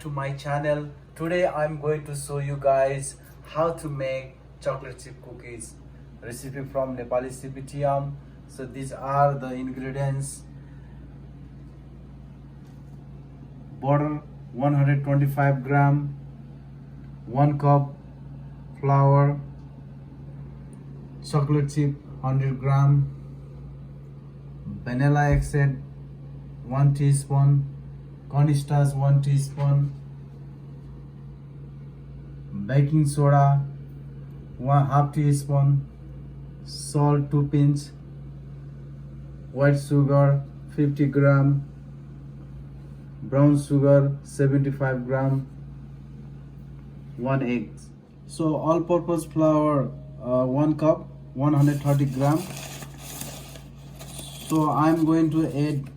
back to my channel. Today I'm going to show you guys how to make chocolate chip cookies. Recipe from Nepali CBTM. So these are the ingredients. Butter 125 gram, 1 cup flour, chocolate chip 100 gram, vanilla extract 1 teaspoon, cornstarch 1 teaspoon, baking soda 1/2 teaspoon, salt 2 pinch, white sugar 50 gram, brown sugar 75 gram, 1 egg. So all-purpose flour 1 cup 130 gram. So I'm going to add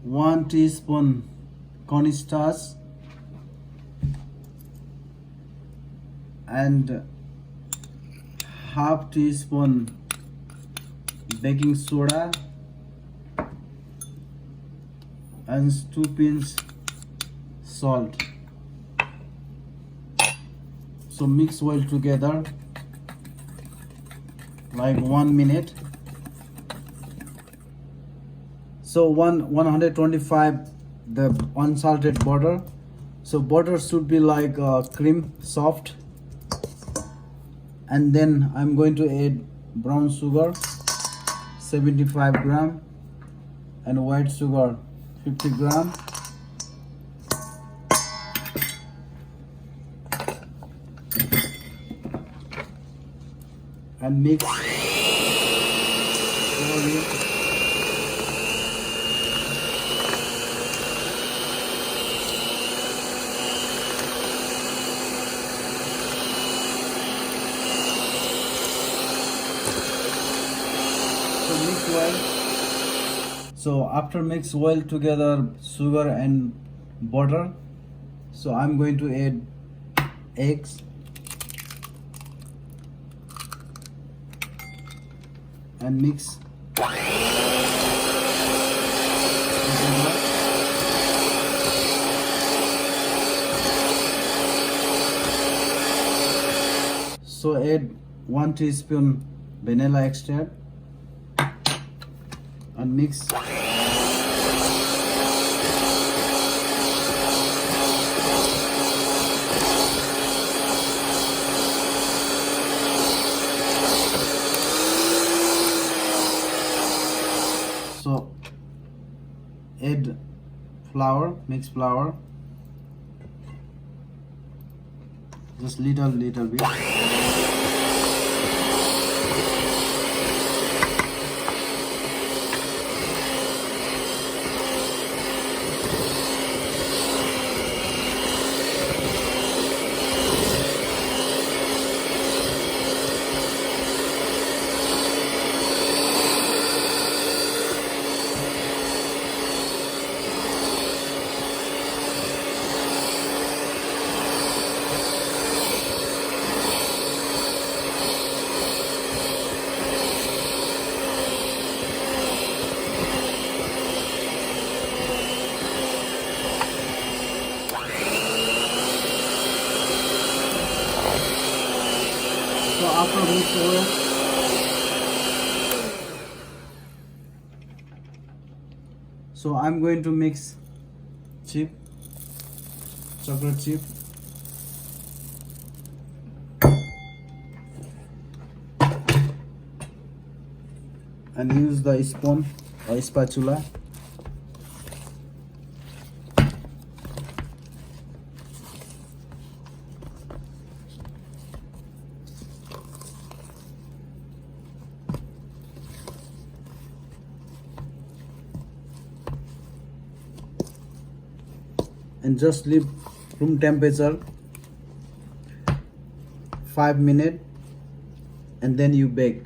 1 teaspoon cornstarch and 1/2 teaspoon baking soda and 2 pinch salt. So mix well together like 1 minute. So 125 the unsalted butter. So butter should be like cream, soft. And then I'm going to add brown sugar 75 gram and white sugar 50 gram. And mix slowly. So mix well. So after mix well together sugar and butter, so I'm going to add eggs and mix. So add 1 teaspoon vanilla extract and mix. So add flour, mix flour, just little bit. So after mix oil, so I'm going to mix chocolate chip, and use the spoon or spatula. And just leave room temperature 5 minutes and then you bake.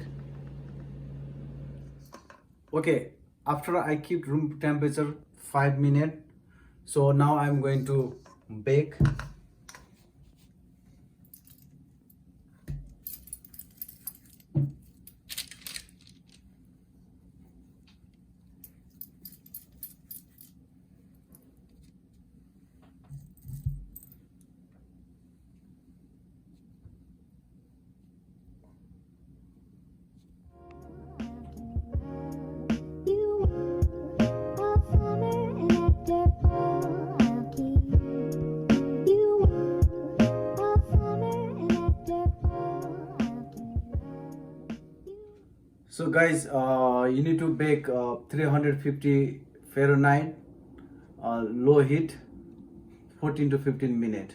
Okay, after I keep room temperature 5 minutes, so now I'm going to bake. So guys, you need to bake 350 Fahrenheit, low heat, 14 to 15 minutes.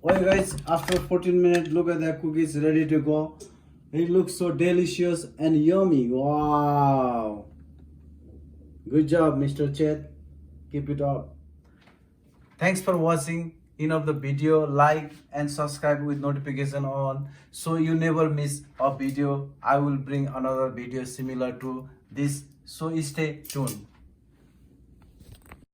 Okay guys, after 14 minutes, look at the cookies ready to go. It looks so delicious and yummy. Wow. Good job, Mr. Chet. Keep it up. Thanks for watching. Of the video, like and subscribe with notification on so you never miss a video. I will bring another video similar to this, so stay tuned.